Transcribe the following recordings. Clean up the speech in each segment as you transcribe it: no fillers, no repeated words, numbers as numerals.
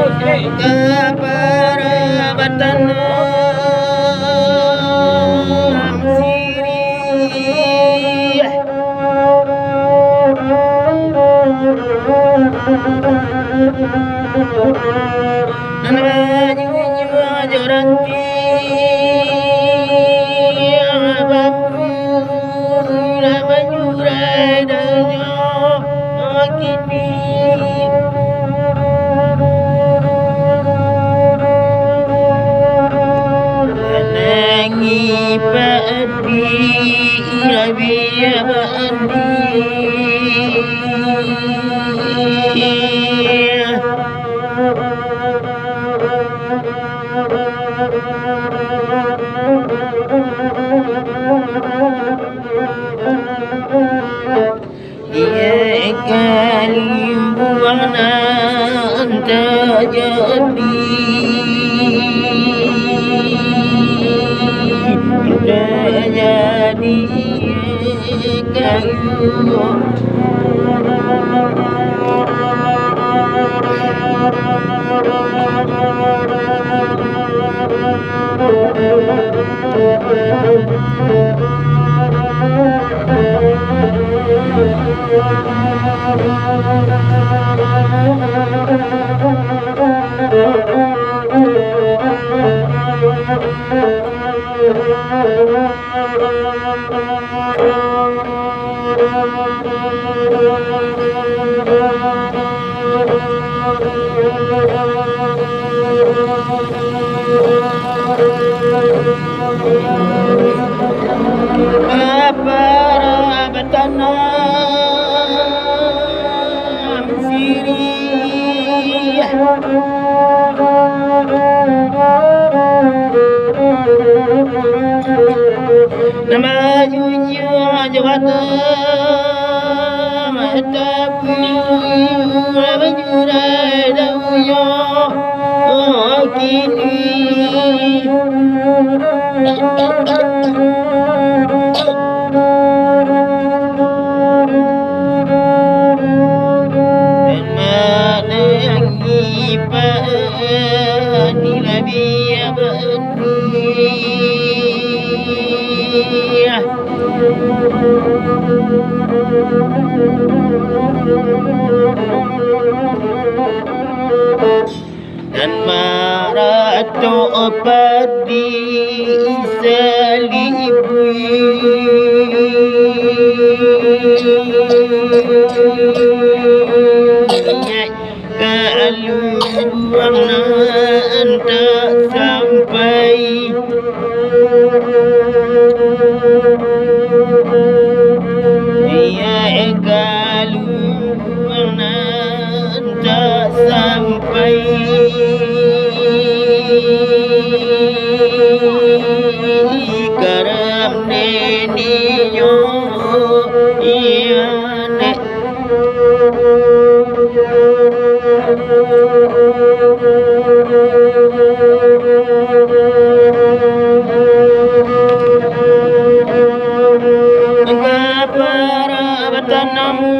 keperabatan sirih baju joranti baju radanya kini menangi padi rabia dia kali buana anta jadi jadi kayu keperabatan sirih nama jujur jawatan tapi baju radanya kini menangi padi rabia dan maratu padi kalau anda sampai ya kalau anda sampai karam neniyo iya nek keperabatan tabu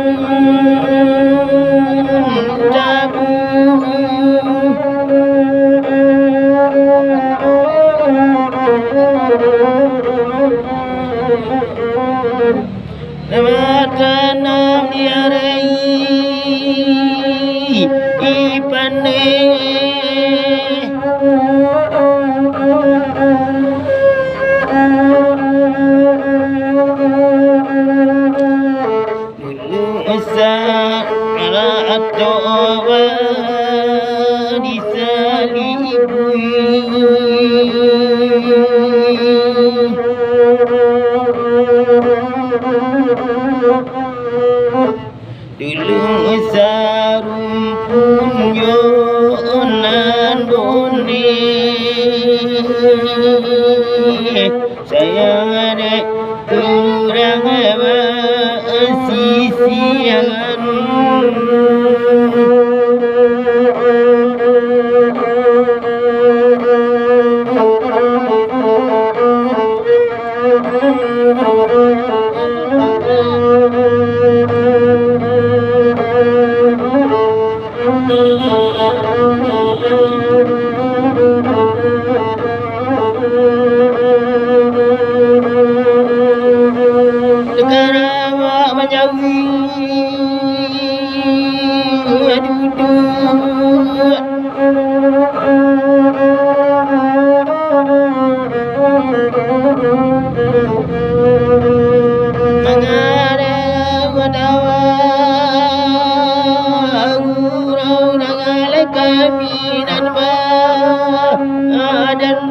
tanam diarai ipane usa ala atowa disalibu dulu sarum punyo Sekarang menjauhi duduk mengarah wadawa gurau dengan kami dan badan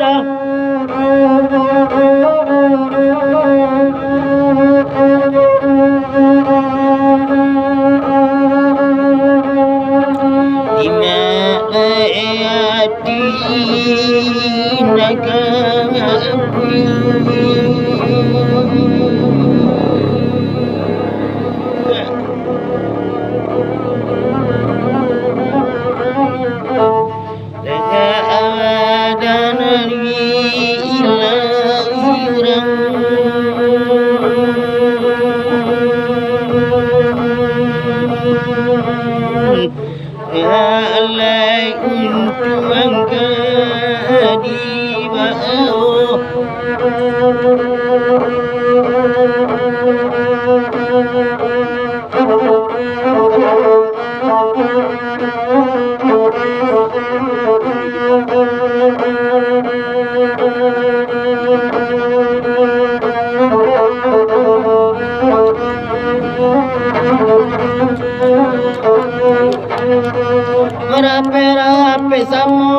Merape-rape sama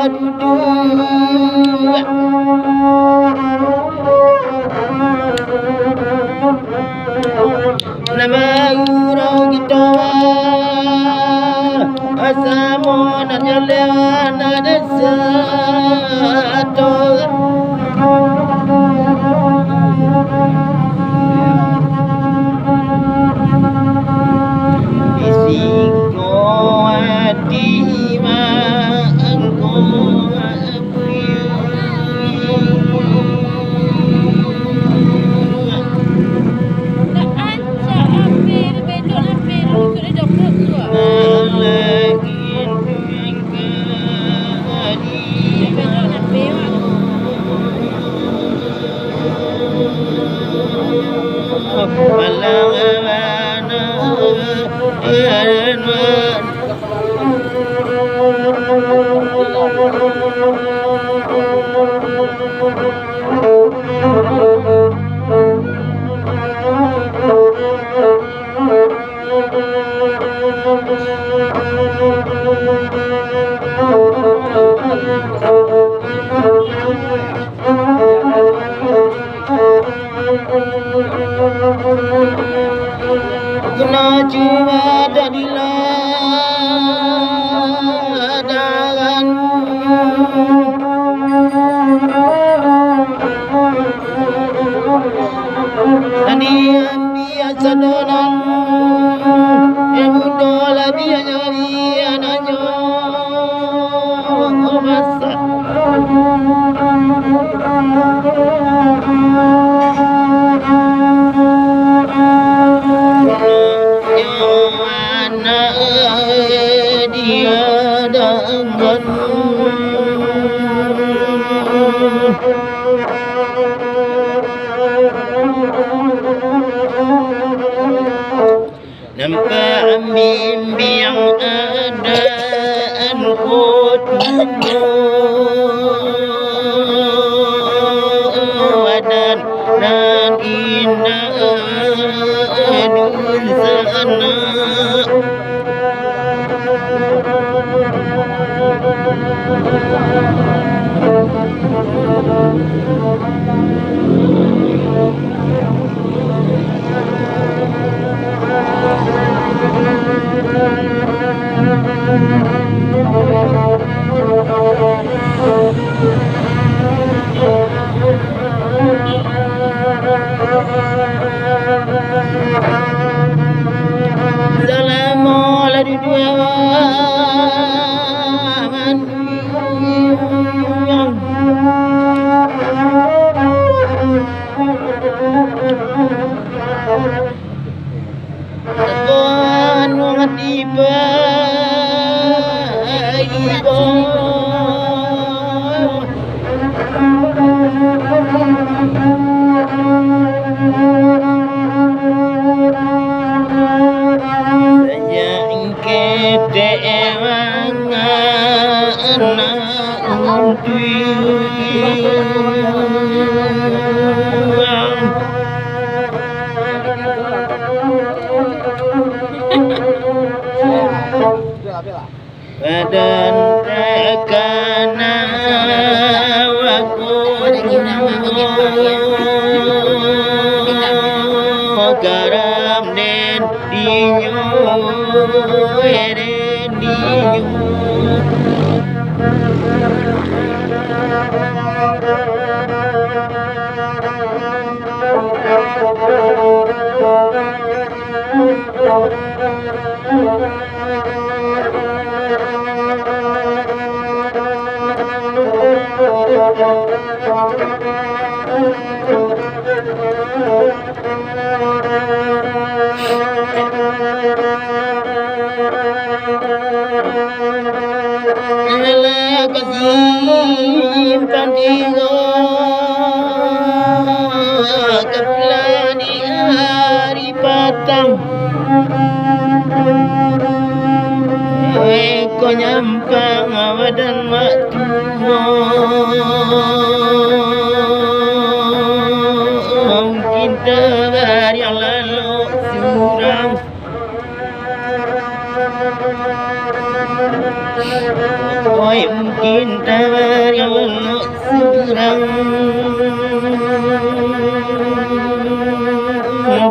duduk nama gurau kita asamo na jalewana desa atau Kena cuma dari ladang Nani biasa donan yang muda biar nyari anaknya masa nampak mimpi yang ada engkau tunggu dan indah dun sana tiba dan takana karam den dinyo eren dinyo Kasim pandigo kaplani hari patang ko nyampang awadan matumo kita bari yang lalu suram oi mungkin tawar yang lalu suram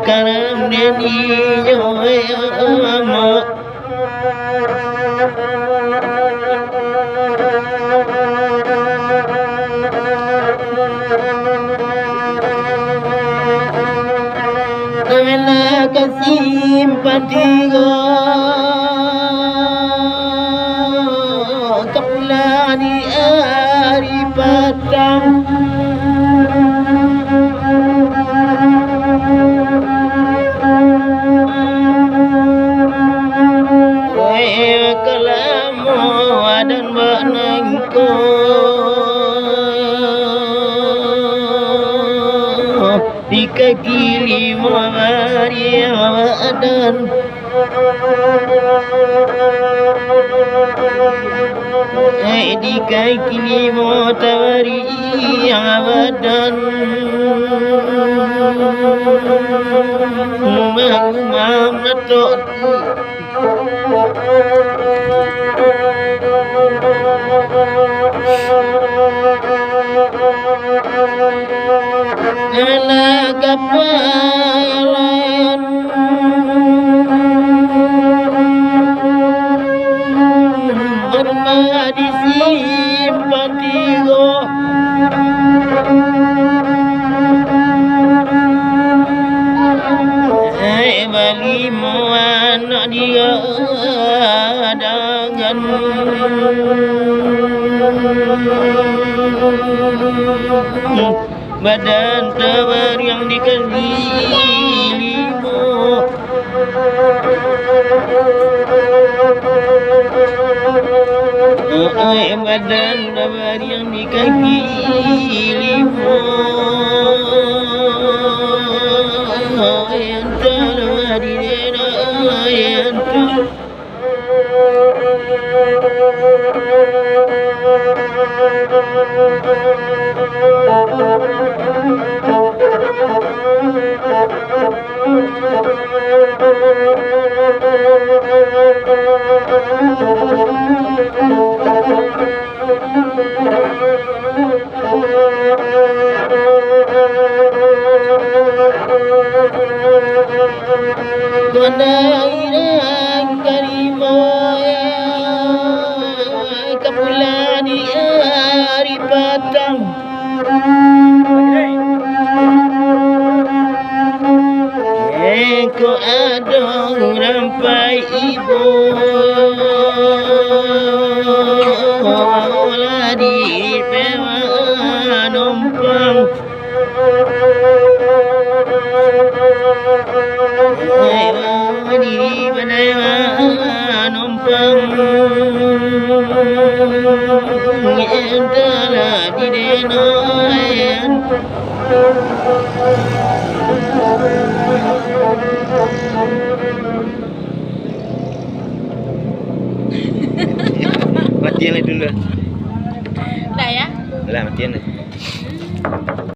karam deni joy ama Kemana Kasim pandigo kapulani hari patang kalamu dan banangko di kaki lima hari awadan di kaki lima tawari awadan mamatot ala kapalan bermadi simpatigo bali muana dia dengan badan tawar yang dikelimu badan tawar yang dikelimu yang tawar di dena yang Irang karimaya kapulani hari patang ko adong rampai ibu ladi pewa numpang di mana numpang entahlah di denoyan Matian dulu. Dah ya? Lah matian.